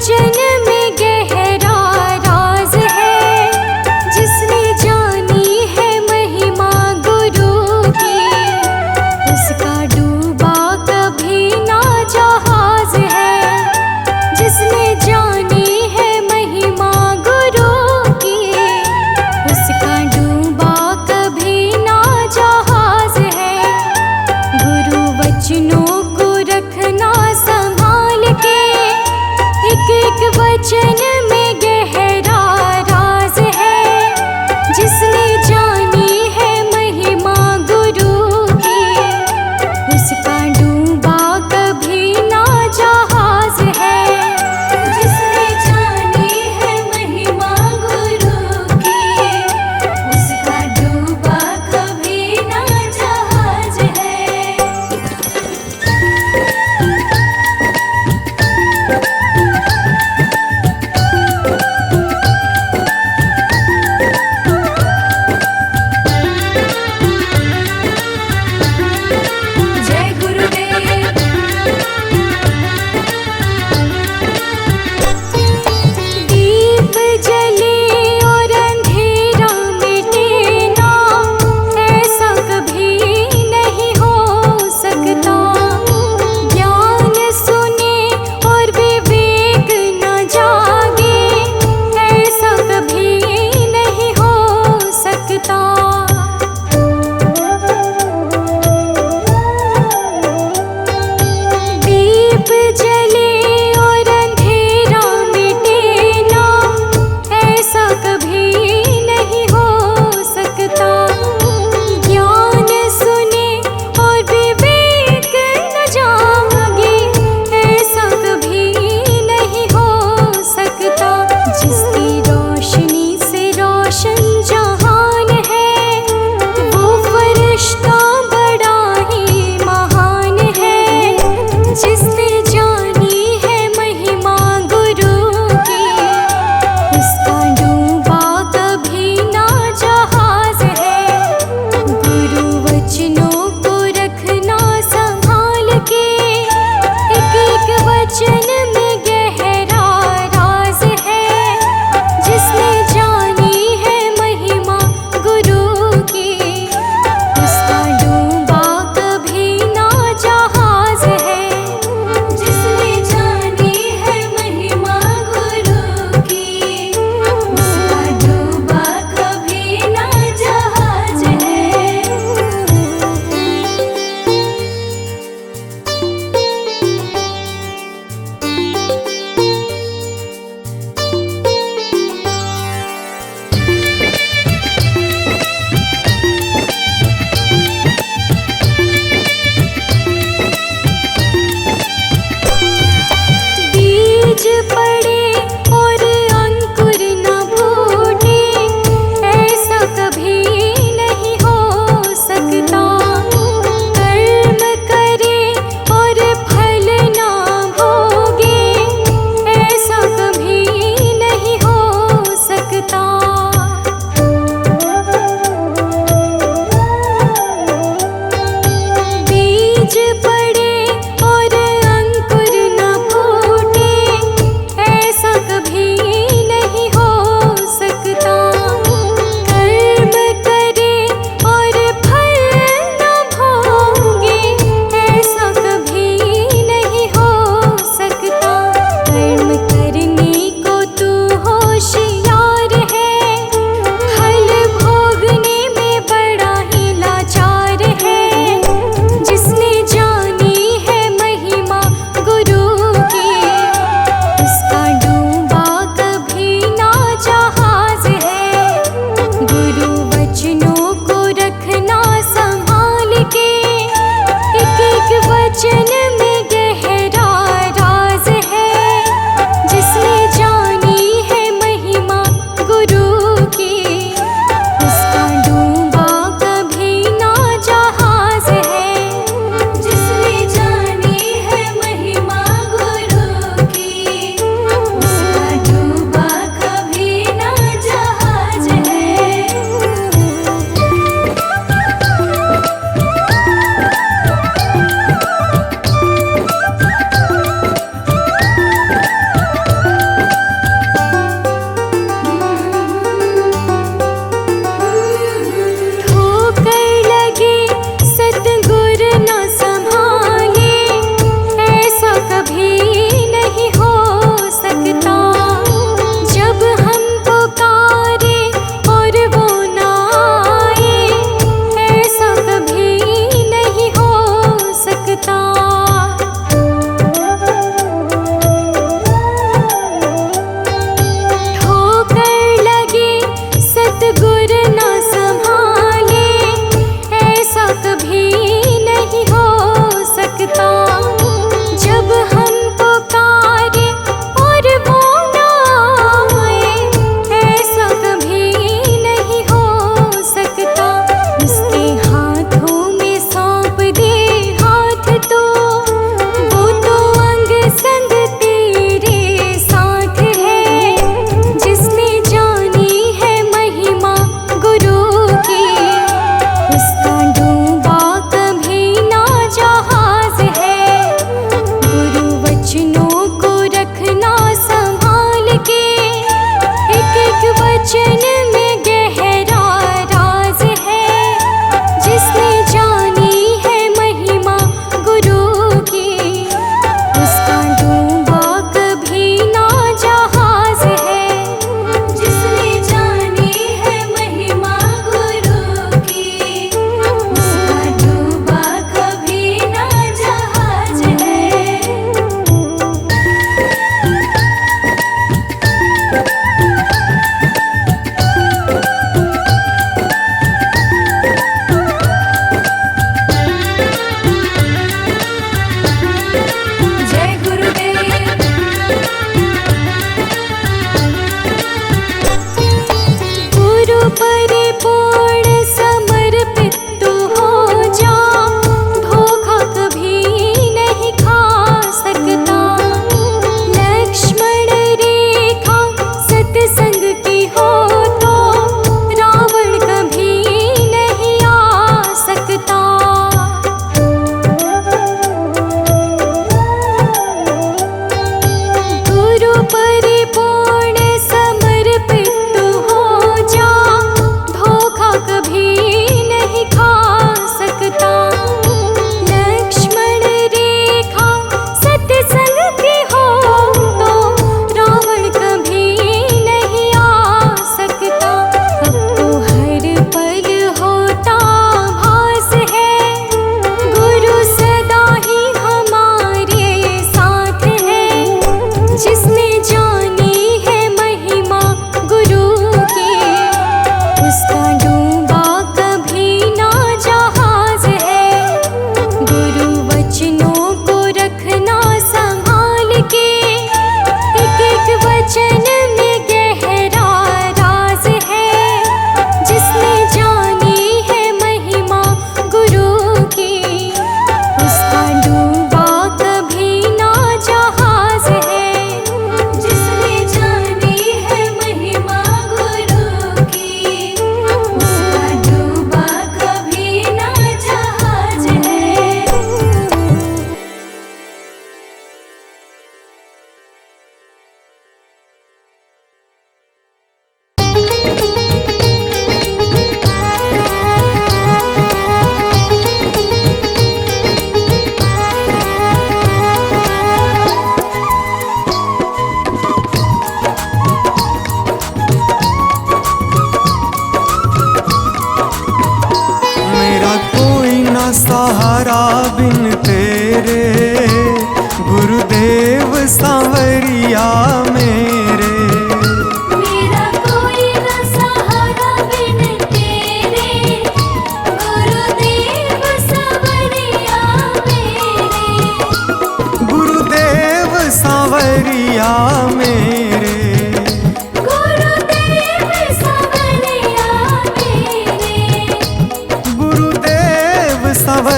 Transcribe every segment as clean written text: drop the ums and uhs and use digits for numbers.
वचन में गहरा राज है, जिसने जानी है महिमा गुरु की, उसका डूबा कभी ना जहाज है। जिसने जानी है महिमा गुरु की, उसका डूबा कभी ना जहाज है। गुरु वचनों को रखना संभाल के, एक एक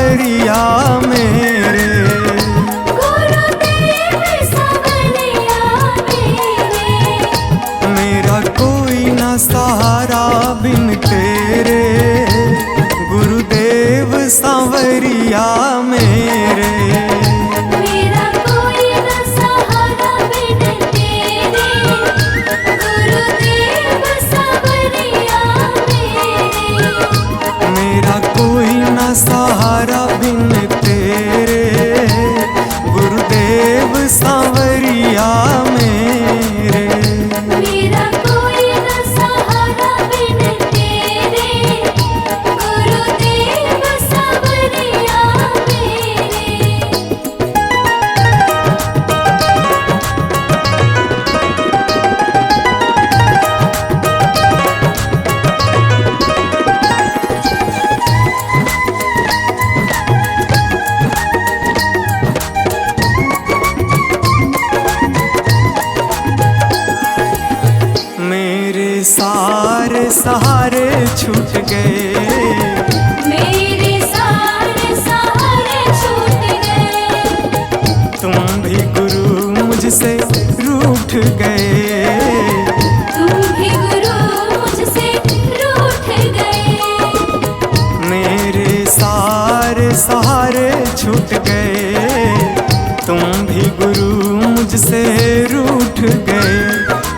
सांवरिया मेरे। गुरुदेव सांवरिया मेरे, मेरा कोई ना सहारा बिन तेरे, गुरुदेव सांवरिया मेरे। मेरा कोई न सहारा बिन तेरे, गुरुदेव सांवरिया मेरे। मेरा कोई ना सहारा बिन तेरे, गुरुदेव सांवरिया मेरे। मेरा कोई न सहारा बिन तेरे, गुरुदेव सांवरिया मेरे। मेरे सारे सहारे छूट गए, मेरे सारे सहारे छूट गए। तुम भी गुरु मुझसे रूठ गए। तुम भी गुरु मुझसे रूठ गए। मेरे सारे सहारे छूट गए, तुम भी गुरु मुझसे रूठ गए।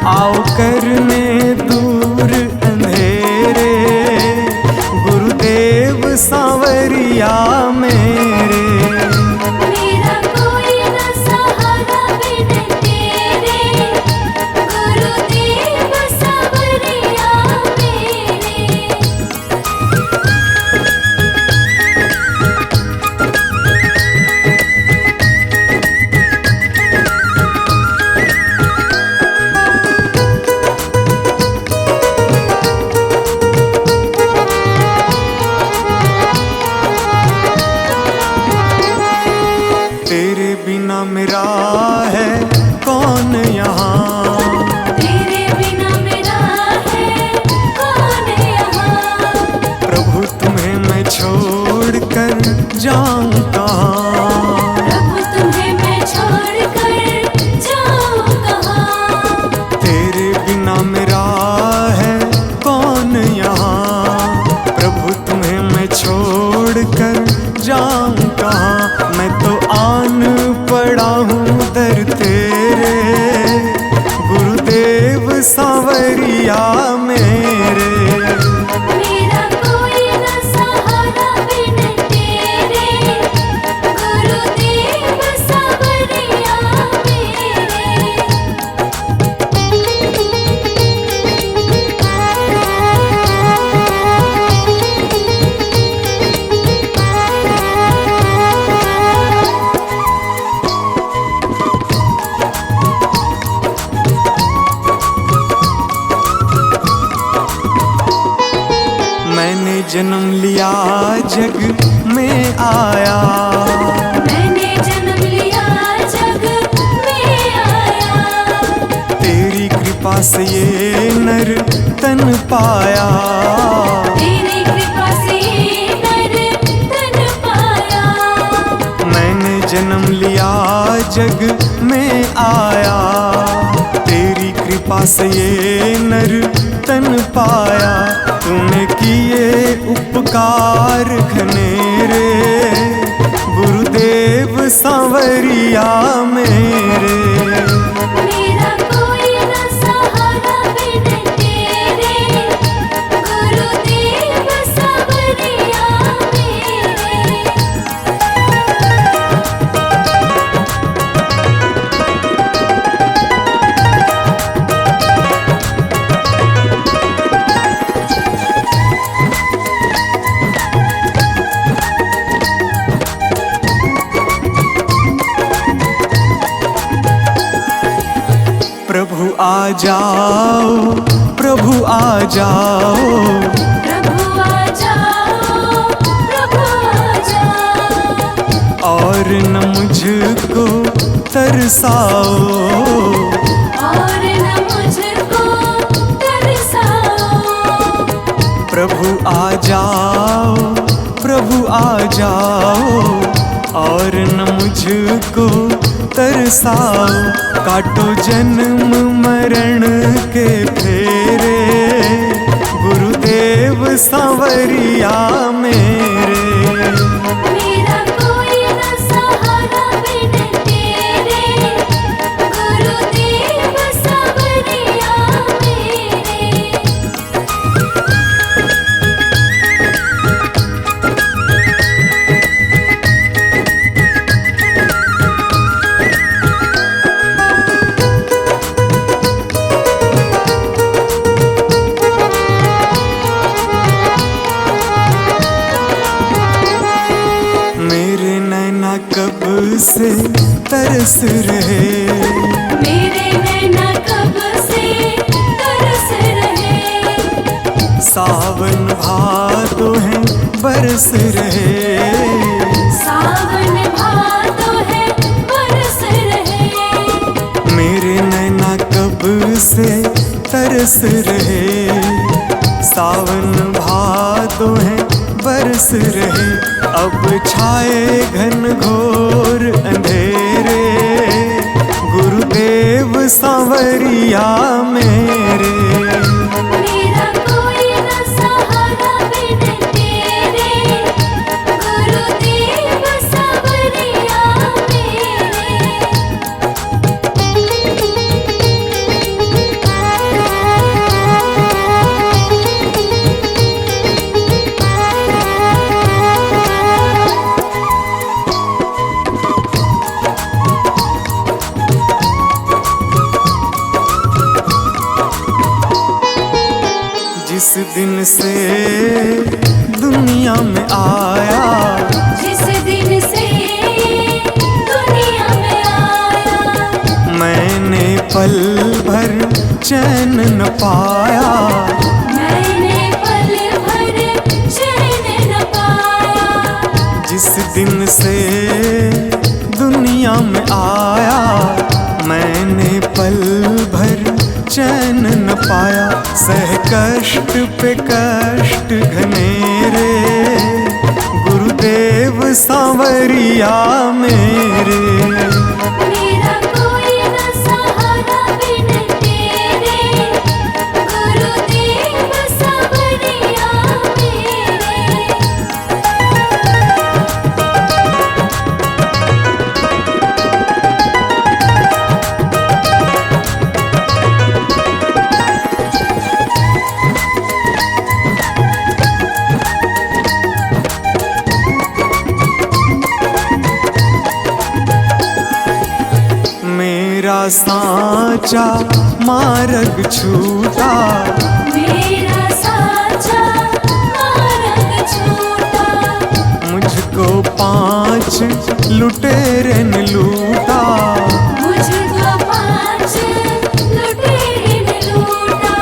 आओ करने दूर अंधेरे, गुरुदेव सांवरिया मेरे। मेरा कोई न सहारा बिन तेरे, गुरुदेव सांवरिया मेरे। तेरे बिना मेरा है कौन यहाँ, तेरे बिना मेरा है कौन यहाँ। प्रभु तुम्हें मैं छोड़ कर जाऊं कहाँ। प्रभु तुम्हें मैं छोड़ कर जाऊं कहाँ। तेरे बिना मेरा है कौन यहाँ, प्रभु तुम्हें मैं छोड़ कर जाऊं कहाँ। मैं तो आन पड़ा हूँ दर तेरे, गुरुदेव सांवरिया मेरे। मेरा कोई न सहारा बिन तेरे, गुरुदेव सांवरिया मेरे। मैंने जन्म लिया जग में आया, मैंने जन्म लिया जग में आया। तेरी कृपा से ये नर तन पाया। तेरी कृपा से नर तन पाया। मैंने जन्म लिया जग में आया, तेरी कृपा से ये नर तन पाया। तूने किए उपकार घनेरे, गुरुदेव सांवरिया मेरे। मेरा कोई न सहारा बिन तेरे, गुरुदेव सांवरिया मेरे। प्रभु आ जाओ, प्रभु आ जाओ, प्रभु आ जाओ, प्रभु आ जाओ। और न मुझको तरसाओ, और न मुझको तरसाओ। प्रभु आ जाओ, प्रभु आ जाओ और न मुझको तरसाओ। काटो जन्म मरण के फेरे, गुरुदेव सांवरिया मेरे। मेरा कोई न सहारा बिन तेरे, गुरुदेव सांवरिया मेरे। मेरे नैना कब से तरस रहे, मेरे नैना कब से तरस रहे। सावन भादो है बरस रहे। सावन भादो है बरस रहे। मेरे नैना कब से तरस रहे, सावन भादो है बरस रहे। अब छाए घन घोर अंधेरे, गुरुदेव सांवरिया मेरे। मेरा कोई न सहारा बिन तेरे, गुरुदेव सांवरिया जिस दिन से दुनिया में आया, जिस दिन से दुनिया में आया। मैंने पल भर चैन न पाया। मैंने पल भर चैन न पाया। जिस दिन से दुनिया में आया, मैंने पल भर चैन न पाया। सह कष्ट पे कष्ट घनेरे, गुरुदेव सांवरिया मेरे। मेरा कोई न सहारा बिन तेरे, गुरुदेव सांवरिया मेरे। मेरा साचा मार्ग छूटा, मेरा साचा मार्ग छूटा। मुझको 5 लुटेरे ने लूटा। मुझको 5 लुटेरे ने लूटा।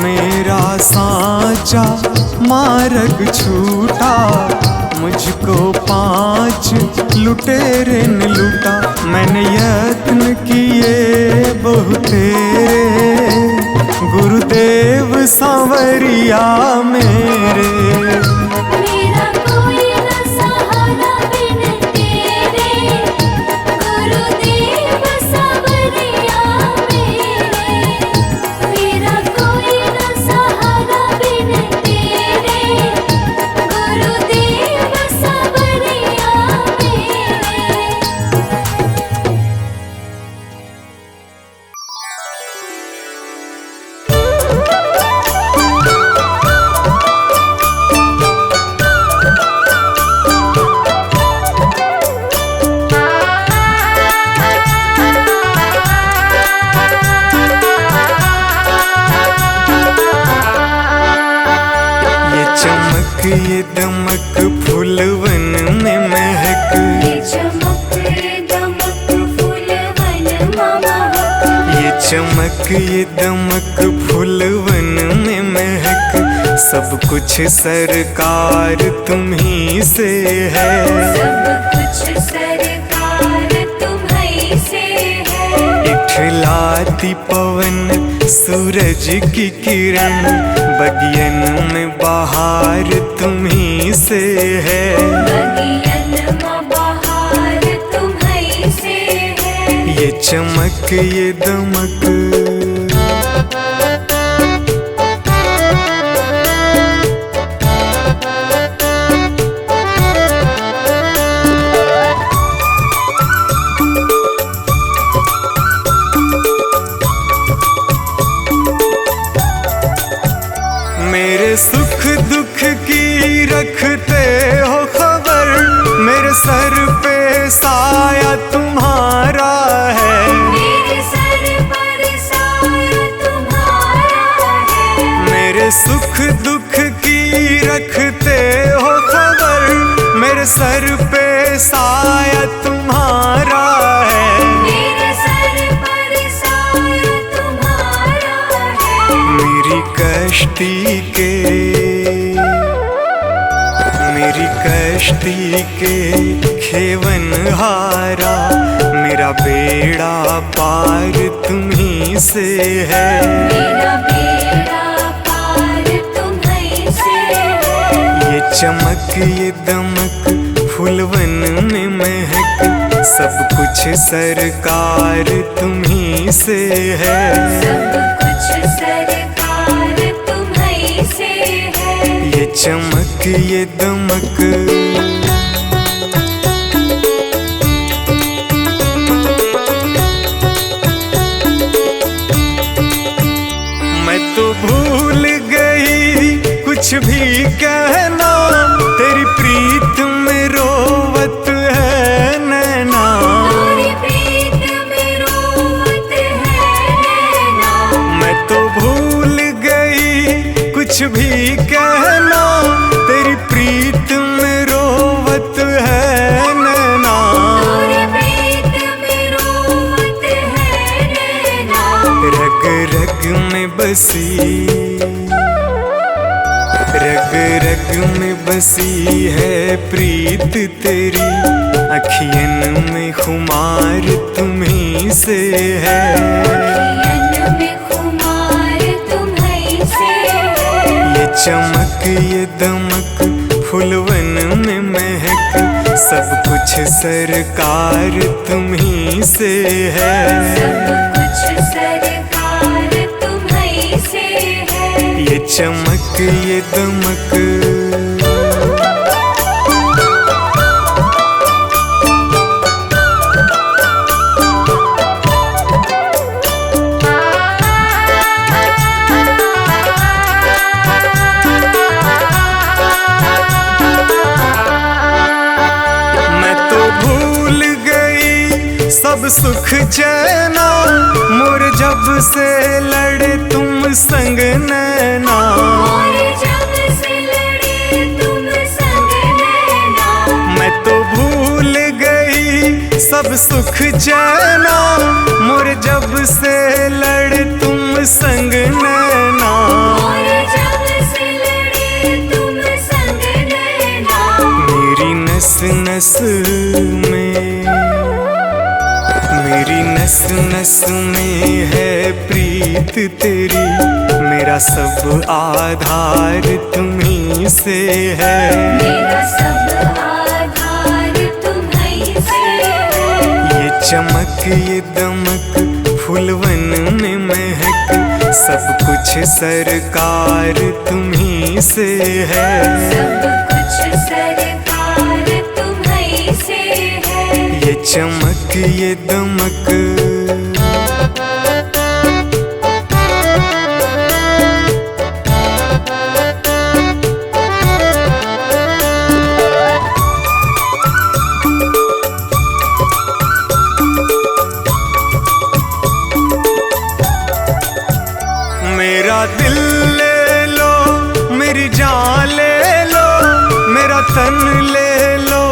मेरा साचा मार्ग छूटा, मुझको 5 लुटेरे ने लूटा। मैंने यत्न किए बहुतेरे, गुरुदेव सांवरिया मेरे। मेरा कोई न सहारा बिन तेरे, गुरुदेव सांवरिया मेरे। मेरा कोई न सहारा बिन तेरे, गुरुदेव सांवरिया मेरे। ये दमक फूलवन में महक, ये चमक ये दमक फूलवन महक। ये चमक ये दमक फूलवन में महक। सब कुछ सरकार तुम्ही से है, सब कुछ सरकार तुम्हीं से है। इठलाती पवन सूरज की किरण, बगियन में बहार तुम्ही से है। बगियन में बहार तुम्हीं से है। ये चमक ये दमक, मेरे सुख दुख की रखते हो खबर, मेरे सर पे साया तुम्हारा है। मेरे सर पर साया तुम्हारा है। मेरे सुख दुख की रखते हो खबर, मेरे सर पे साया तुम्हारा है। मेरे सर पर साया तुम्हारा है। मेरी कश्ती के, मेरी कश्ती के खेवन हारा, मेरा बेड़ा पार तुम्ही से है। मेरा बेड़ा पार तुम्हीं से है। ये चमक ये दमक, फूलवन में महक, सब कुछ सरकार तुम्ही से है। सब कुछ सरकार तुम्हीं से है। ये चमक ये दमक, मैं तो भूल गई कुछ भी कहना, तेरी प्रीत में रोवत है नैना। तेरी प्रीत में रोवत है नैना। मैं तो भूल गई कुछ भी कहना, तेरी प्रीत में रोवत है नैना। तेरी प्रीत में रोवत है नैना। रग रग में बसी, रग रग में बसी है प्रीत तेरी, अखियन में खुमार तुम्ही से है। अखियन में खुमार तुम्हीं से है। ये चमक ये दमक, फूलवन में महक, सब कुछ सरकार तुम्ही से है। सब कुछ सरकार तुम्हीं से है। ये चमक ये दमक, मैं तो भूल गई सब सुख चैना, मोर जब से लड़े तुम संग नैना। और जब से लड़े तुम संग नैना। मैं तो भूल गई सब सुख चैना, मोर जब से लड़े तुम संग नैना। और जब से लड़े तुम संग नैना। मेरी नस नस में, मेरी नस नस में है प्रीत तेरी, मेरा सब आधार तुम्ही से है। मेरा सब आधार तुम्हीं से है। ये चमक ये दमक, फूलवन में महक, सब कुछ सरकार तुम्ही से है। सब कुछ सरकार तुम्हीं से है। ये चमक ये दमक, मेरा दिल ले लो, मेरी जान ले लो, मेरा तन ले लो,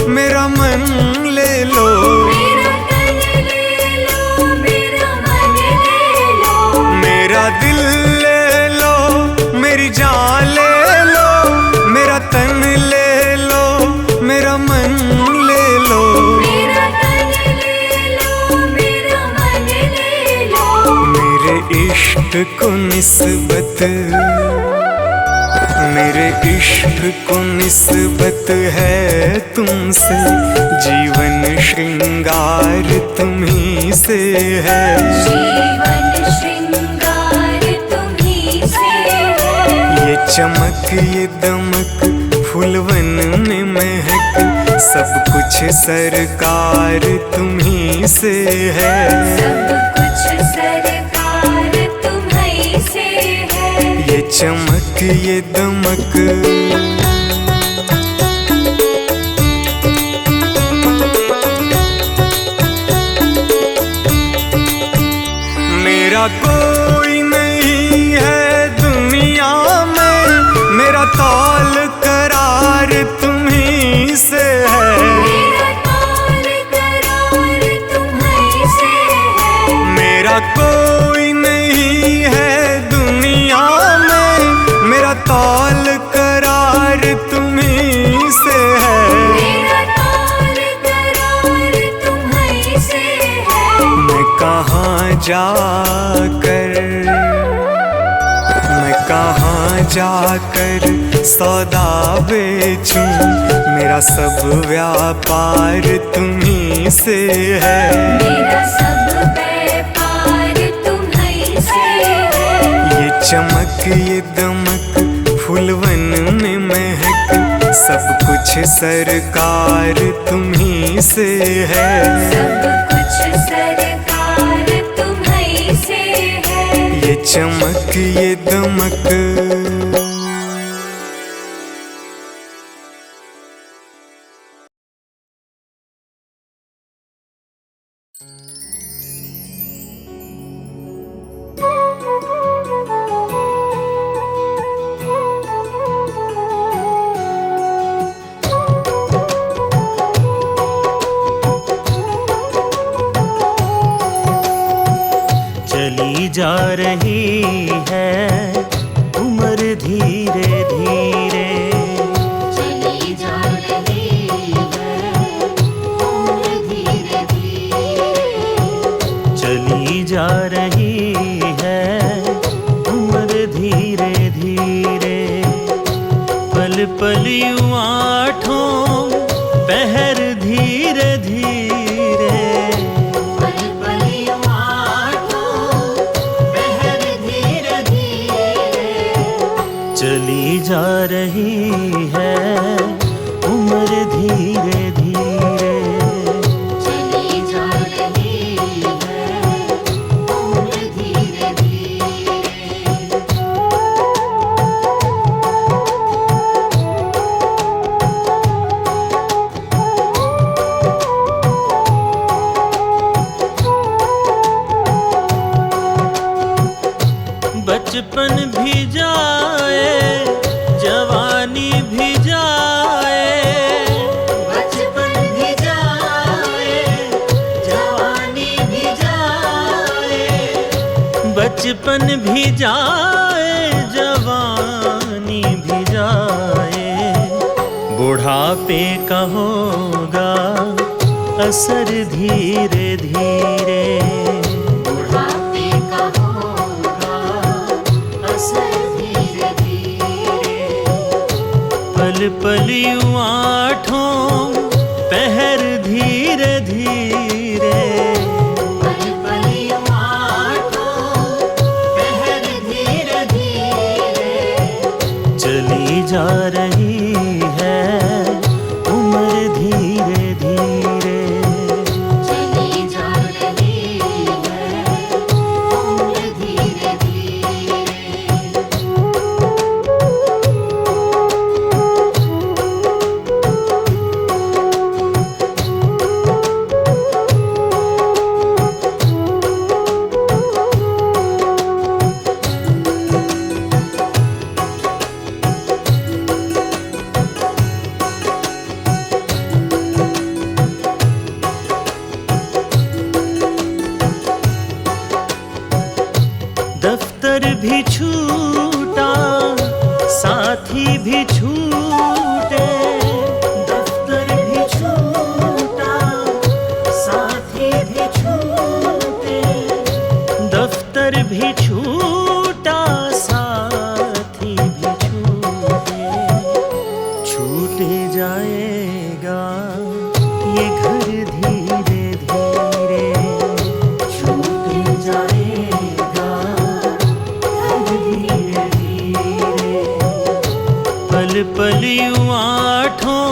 मेरा मन ले लो। मेरा तन ले लो, को निस्बत, मेरे इश्क को निस्बत है तुमसे, जीवन श्रृंगार तुम्ही से है। जीवन श्रृंगार तुम्ही से है। ये चमक ये दमक फूलवन में महक, सब कुछ सरकार तुम्ही से है। सब कुछ सरकार तुम्ही से है। ये चमक ये दमक मेरा कोई नहीं है दुनिया में, मेरा तौल करार तुम्ही से है। मेरा तौल करार तुम्ही से है। मेरा कोई नहीं है दुनिया में, मेरा तौल करार तुम्ही से है। मेरा तौल करार तुम्ही से है। मैं कहाँ जाकर सौदा बेचूं, मेरा सब व्यापार तुम्ही से है। मेरा सब व्यापार तुम्ही से है। ये चमक ये दमक फूलवन में महक, सब कुछ सरकार तुम्ही से है। सब कुछ सरकार तुम्ही से है। ये चमक ये दमक चली जा रही है उम्र धीरे धीरे, चली जा रही है उम्र धीरे धीरे। चली जा रही है उम्र धीरे धीरे। पल पल यूं आठों पहर धीरे धीरे। पल पल यूं आठों पहर धीरे धीरे। चली जा रही है उम्र धीरे धीरे। चली जा रही है उम्र धीरे धीरे। बचपन भी जाए जवानी भी जाए, बचपन भी जाए जवानी भी जाए। बचपन भी जाए जवानी भी जाए। बुढ़ापे का होगा असर धीरे धीरे। बुढ़ापे का होगा असर धीरे धीरे। पल पल यूं आठों पहर धीरे धीरे। पल पल यूं आठों पहर धीरे धीरे। चली जा रही है उम्र धीरे धीरे। चली जा रही है उम्र धीरे धीरे। दफ्तर भी छूटा साथी भी छूटे। दफ्तर भी छूटा साथी भी छूटे। दफ्तर भी छूटा जाएगा ये घर धीरे धीरे, छूट जाएगा घर धीरे धीरे। पल पल यूं आठों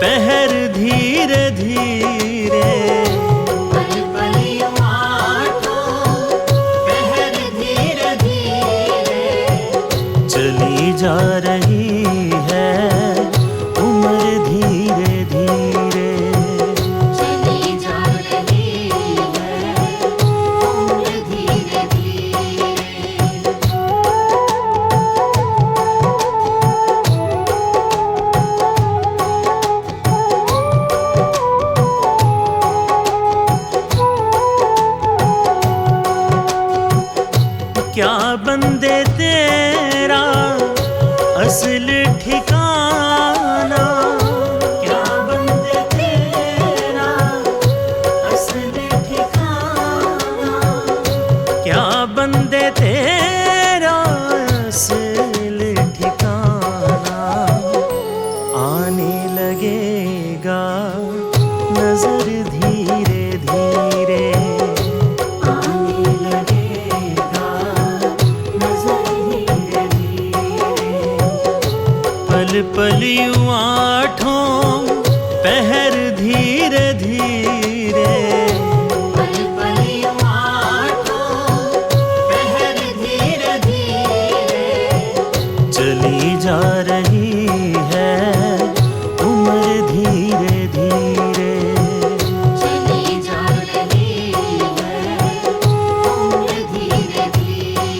पहर धीरे धीरे, पल पल यूं आठों पहर धीरे धीरे। चली जा रही है उम्र धीरे धीरे। चली जा रही है उम्र धीरे धीरे। क्या बंदे तेरा असल ठिकाना, क्या बंदे तेरा असल ठिकाना। क्या बंदे तेरा असल ठिकाना। आने लगेगा नजर धीरे धीरे, आने लगेगा नजर धीरे धीरे। पल पल यूं आठों पहर धीरे धीरे। पल पल यूं आठों पहर धीरे धीरे। चली जा रही है उम्र धीरे धीरे। चली जा रही है उम्र धीरे धीरे।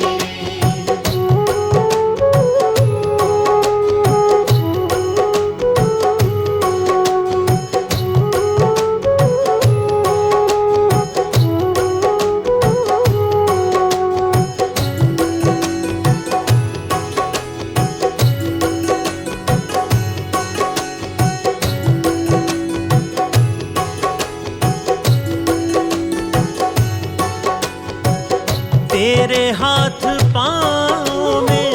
तेरे हाथ पाँव में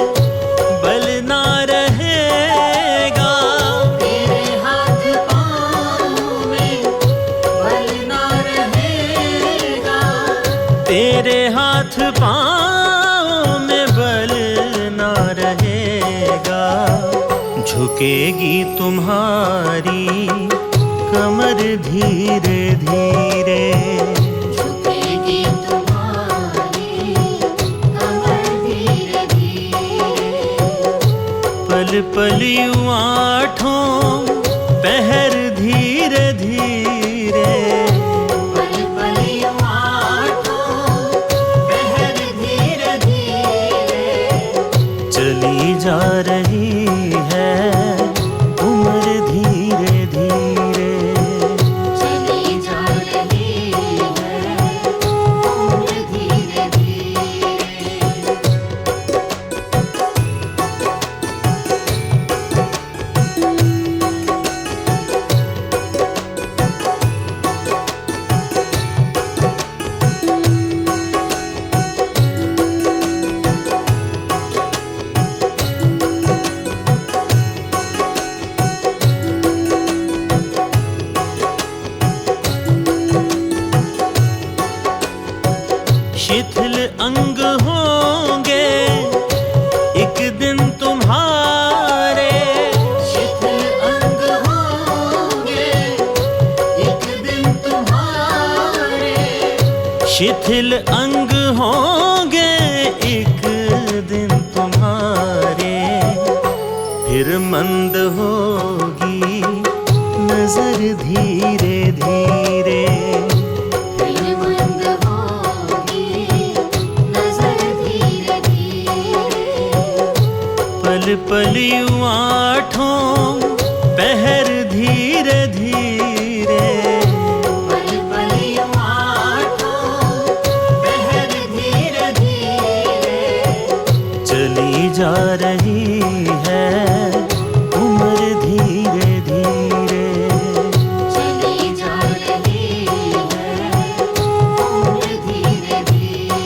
बल ना रहेगा, तेरे हाथ पाँव में बल ना रहेगा। तेरे हाथ पाँव में बल ना रहेगा। झुकेगी तुम्हारी कमर धीरे धीरे। झुकेगी तुम्हारी कमर धीरे धीरे। पल पल यूं आठों पहर धीरे धीरे। पल पल यूं आठों पहर धीरे धीरे। चली जा रही है उम्र धीरे धीरे। चली जा रही है उम्र धीरे धीरे। शिथिल अंग होंगे एक दिन तुम्हारे, शिथिल अंग होंगे एक दिन तुम्हारे। शिथिल अंग होंगे एक दिन तुम्हारे। फिर मंद होगी नजर धीरे धीरे। फिर मंद होगी नजर धीरे धीरे। पल पल यूं आठों पहर धीरे धीरे। पल पल यूं आठों पहर धीरे धीरे। चली जा रही है उम्र धीरे धीरे। चली जा रही है उम्र धीरे धीरे।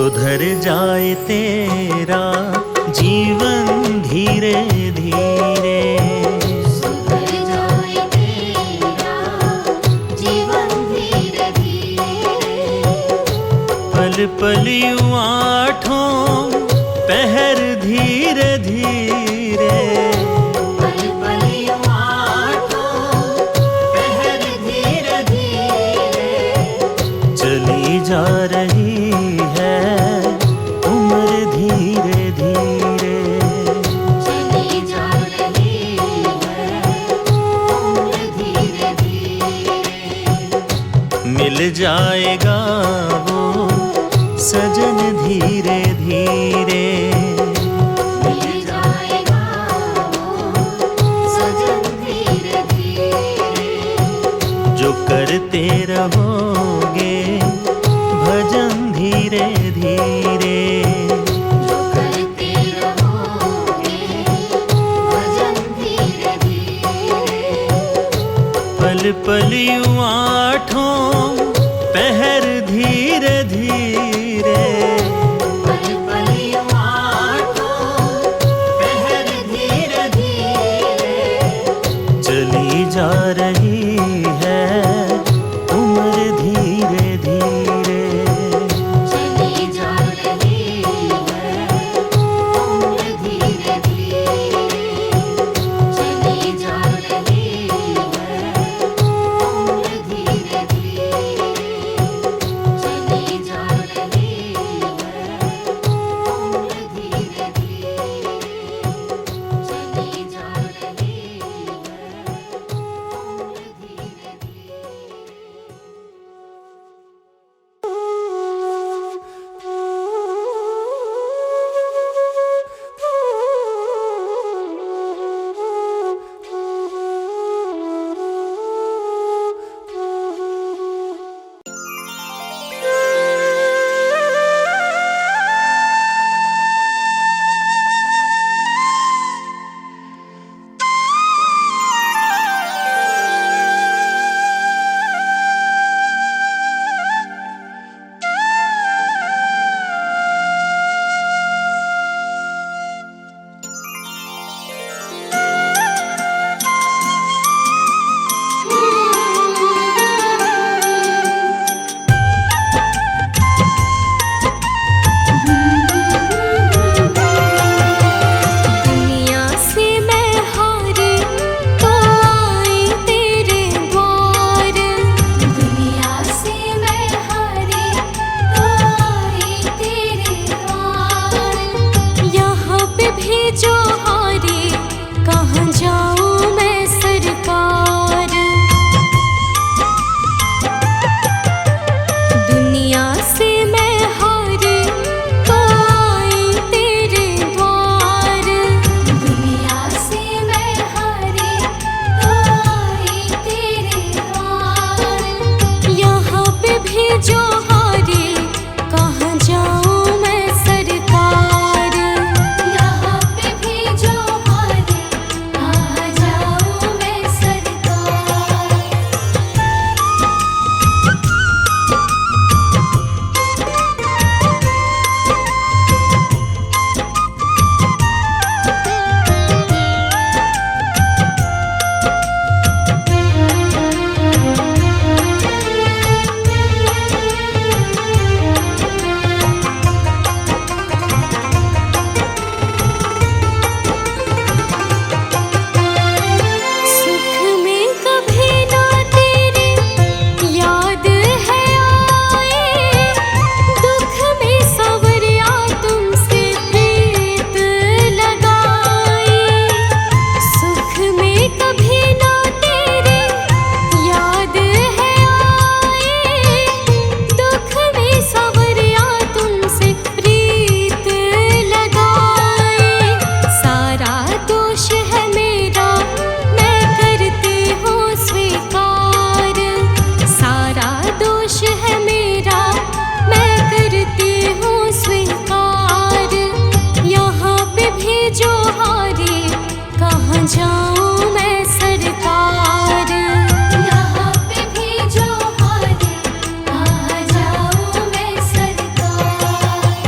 सुधर जाए तेरा जीवन धीरे धीरे, सुधर जाए तेरा जीवन धीरे धीरे। पल पल यूं आठों पहर धीरे धीरे, पल पल यूं आठों पहर धीरे धीरे। चली जा रही है उम्र धीरे धीरे, चली जा रही है उम्र धीरे धीरे। मिल जाएगा वो सजन धीरे धीरे, मिल जाएगा वो सजन धीरे धीरे। जो करते रहोगे भजन धीरे धीरे, जो करते रहोगे भजन धीरे धीरे। पल पल यूं आठों पहर धीरे धीरे, पल पल यूं आठों पहर धीरे धीरे। चली जा रही है उम्र धीरे धीरे, चली जा रही है उम्र धीरे धीरे। चली जा रही है उम्र धीरे धीरे। चली जा रही है उम्र धीरे धीरे। चली जा रही है उम्र धीरे दुनिया से मैं हारी तो आई तेरे द्वार। दुनिया से मैं हारी तो आई तेरे द्वार। यहाँ पे भी जो हारी कहाँ जाऊँ मैं सरकार। दुनिया से मैं हारी तो आई तेरे द्वार। दुनिया से मैं हारी तो आई तेरे द्वार। यहाँ पे भी जो हारी कहाँ जाऊँ मैं सरकार। यहाँ पे भी जो हारी कहाँ जाऊँ मैं सरकार। सुख में कभी ना तेरी याद है आए। दुख में सवरिया तुमसे प्रीत लगाई। सुख में कभी ना तेरी याद है आए। दुख में सवरिया तुमसे प्रीत लगाई। सारा दोष है मेरा मैं करती हूँ स्वीकार। सारा दोष है मेरा मैं करती हूँ स्वीकार। यहाँ पे भी जो हारी कहाँ जाऊँ मैं सरकार। यहाँ पे भी जो हारी कहाँ जाऊँ मैं सरकार।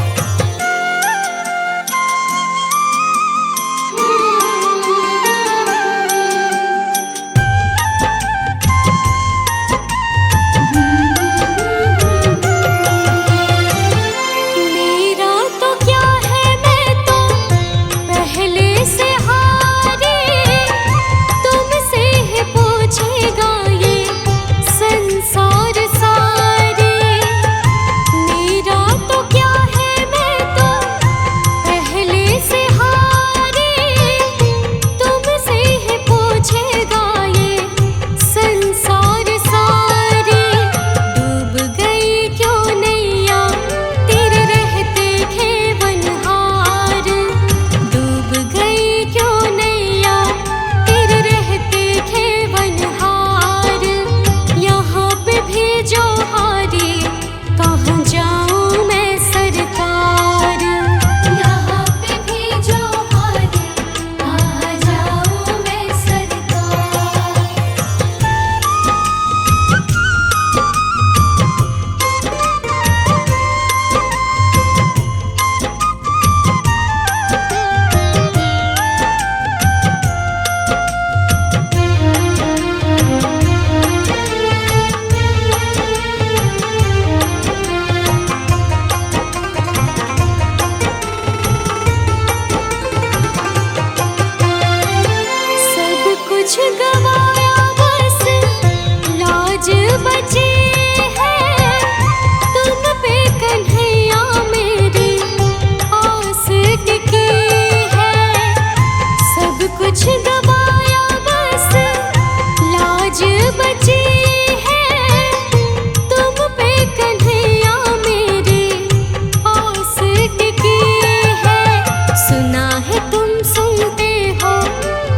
सुना है तुम सुनते हो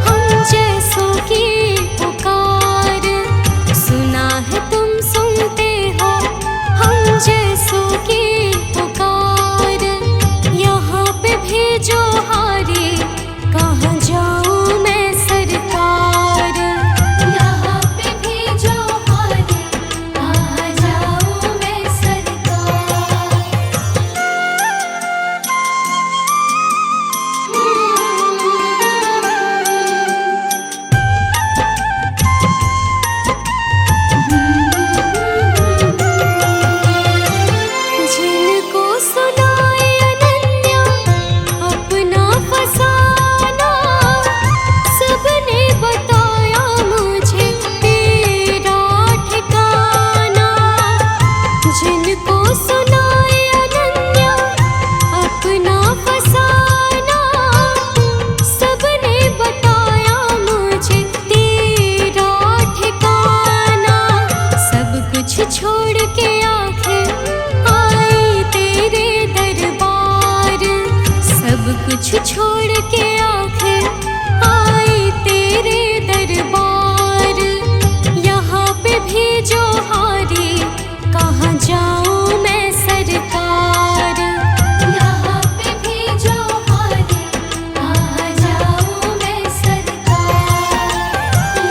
हम जैसों की पुकार, सुना है तुम सुनते हो हम जैसों की पुकार। यहाँ पे भेजो हारी, कहाँ जाऊँ मैं सरकार। यहाँ पे भेजो हारी, कहाँ जाऊँ मैं सरकार। जिनको सुनाए अनन्या अपना फसाना, सबने बताया मुझे तेरा ठिकाना। जिनको सुनाए अनन्या अपना फसाना, सबने बताया मुझे तेरा ठिकाना। सब कुछ छोड़ के आखिर आई तेरे दरबार, सब कुछ छोड़ के आखिर आई तेरे दरबार। यहाँ पे भेजो हारी, कहाँ जाऊँ मैं सरकार। यहाँ पे भेजो हारी, कहाँ जाऊँ मैं सरकार।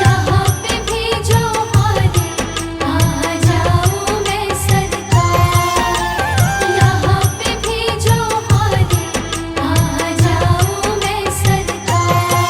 यहाँ पे भेजो हारी, कहाँ जाऊँ मैं सरकार। यहाँ पे भेजो हारी, कहाँ जाऊँ मैं सरकार।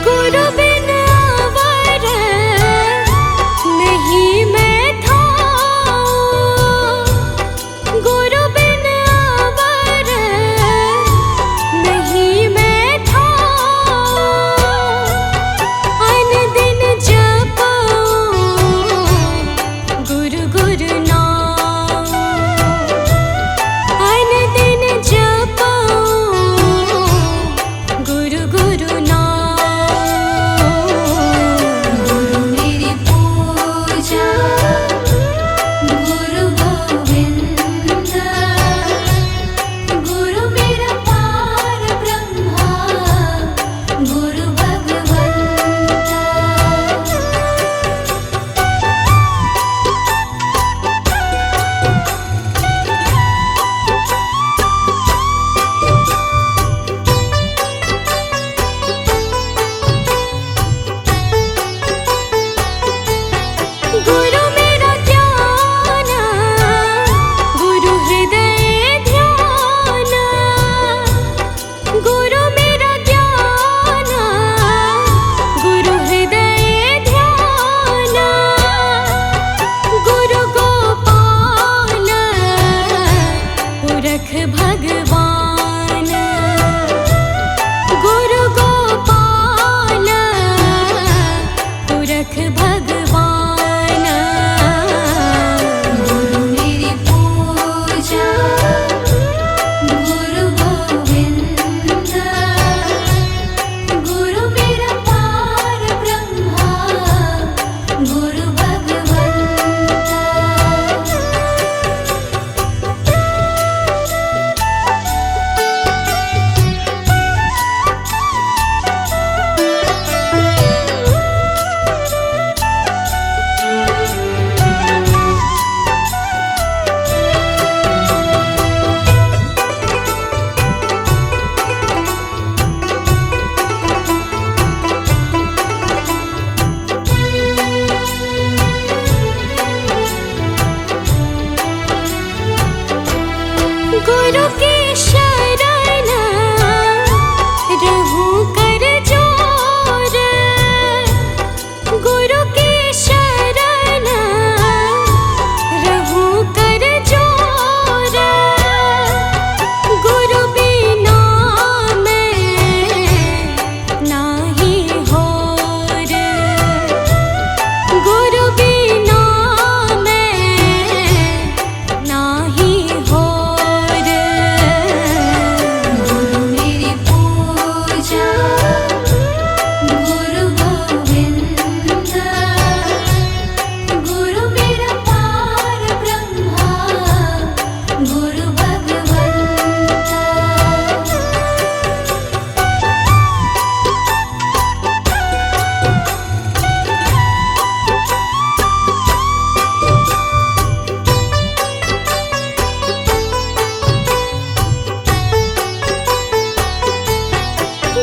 गुरु बिन अवर नहीं मैं था, गुरु बिन अवर नहीं मैं था। अन दिन जपो गुरु गुरु नाम, अन दिन जपो गुरु गुरु नाम। गुरु मेरी पूजा गुरु गोविंद, गुरु मेरा पार ब्रह्मा गुरु भगवंत। गुरु मेरा ज्ञान गुरु हृदय ध्यान, गुरु मेरा ज्ञान गुरु हृदय ध्यान। गुरु गोपाल पुरख भगवान, गुरु गोपाल पुरख भगवान। गुरु मेरी पूजा गुरु गोविंद, गुरु मेरा पार ब्रह्मा गुरु भगवंत। गुरु की शरण रहूं कर जोर, गुरु की शरण रहूं कर जोर। गुरु बिना मैं नाही होर, गुरु बिना मैं नाही होर। गुरु मेरी पूजा गुरु गोविंद, गुरु मेरा पार ब्रह्मा गुरु भगवंत।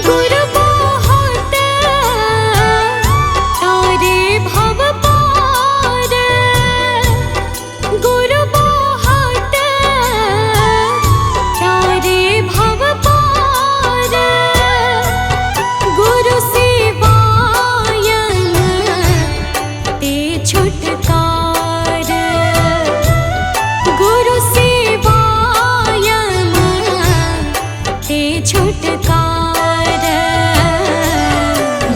गुरु बहुत तारे भव पार, गुरु बहुत तारे भव पार। गुरु सेवायन ते छुटकार, गुरु सेवायन ते छुटकार।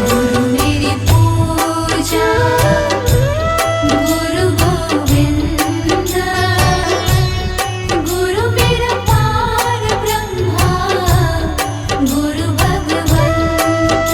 गुरु मेरी पूजा गुरु गोविंद, गुरु मेरा पार ब्रह्मा गुरु भगवंत।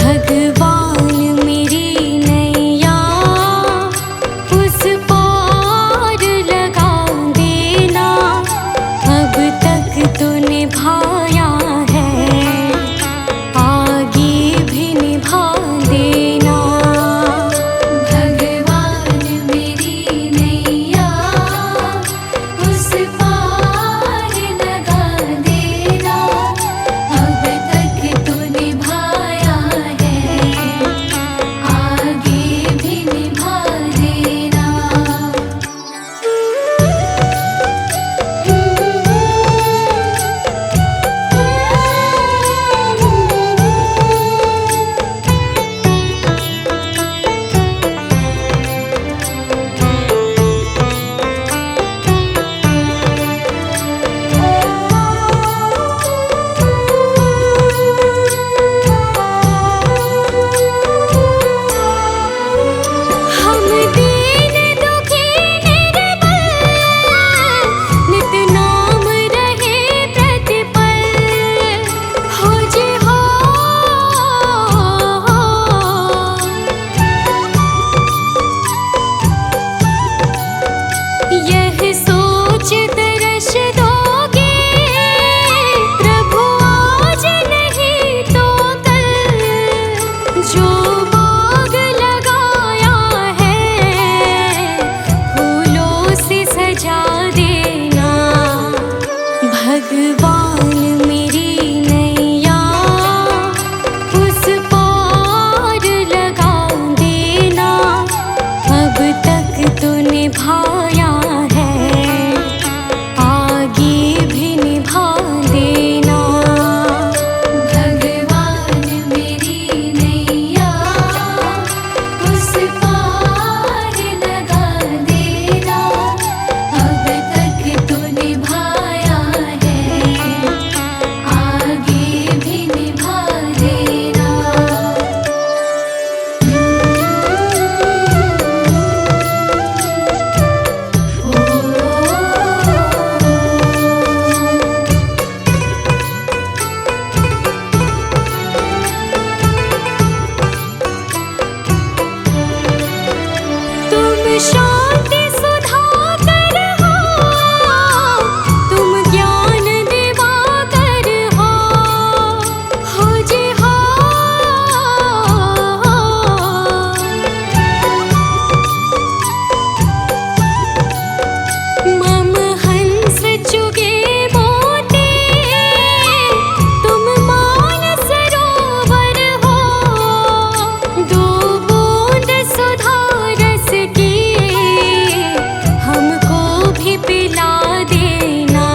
भगवान मेरी नैया उस पार लगा देना, अब तक तो निभाया है, आगे भी निभा देना। भगवान मेरी नैया उस पार लगा देना, अब तक तो निभाया है, आगे भी निभा देना। हम दीन दुखी निर्बल, नित नाम रहे प्रतिपल, हो जी हो। यह सोच तरस दोगे प्रभु आज नहीं तो कल, जो बाग लगाया है फूलों से सजा देना। भगवान मेरी नैया उस पार लगा देना, अब तक तो निभाया है, आगे भी निभा देना। भगवान मेरी नैया उस पार लगा देना, अब तक तो निभाया है, आगे भी निभा देना। तुम शांति सुधाकर हो, तुम ज्ञान दिवाकर हो जी हो। मम हंस चुगे मोती, तुम मान सरोवर हो, दो बूंद सुधा रस की हमको भी पिला देना।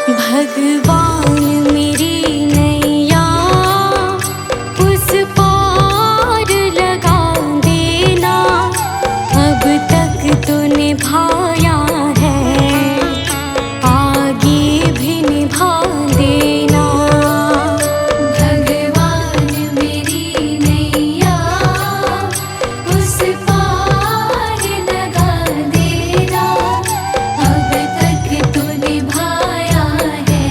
भगवान मेरी नैया उस पार लगा देना, अब तक तो निभाया है, आगे भी निभा देना। भगवान मेरी नैया उस पार लगा देना, अब तक तो निभाया है,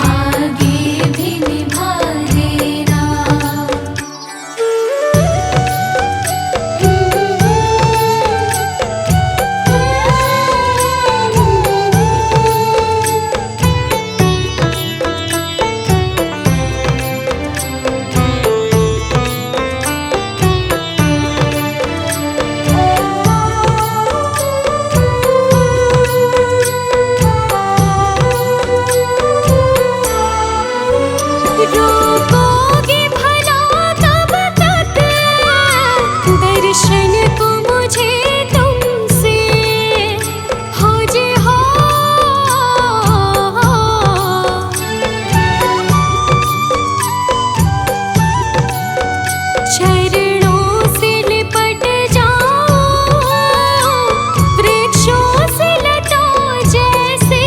आगे भी निभा देना। रोकोगे भला कब तक दर्शन को मुझे तुमसे, हो जी हो। चरणों से लिपट जाओ, वृक्षों से लता जैसे,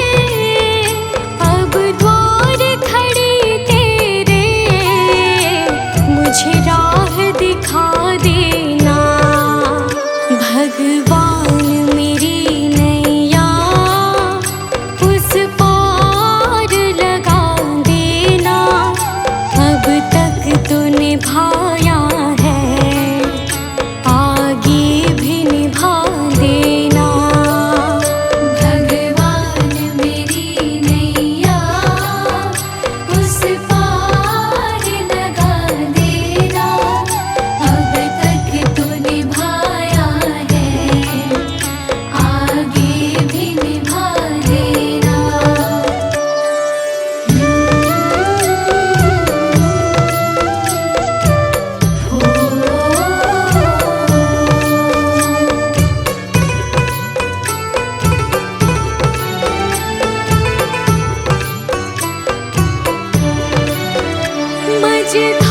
अब द्वार खड़ी तेरे राजधानी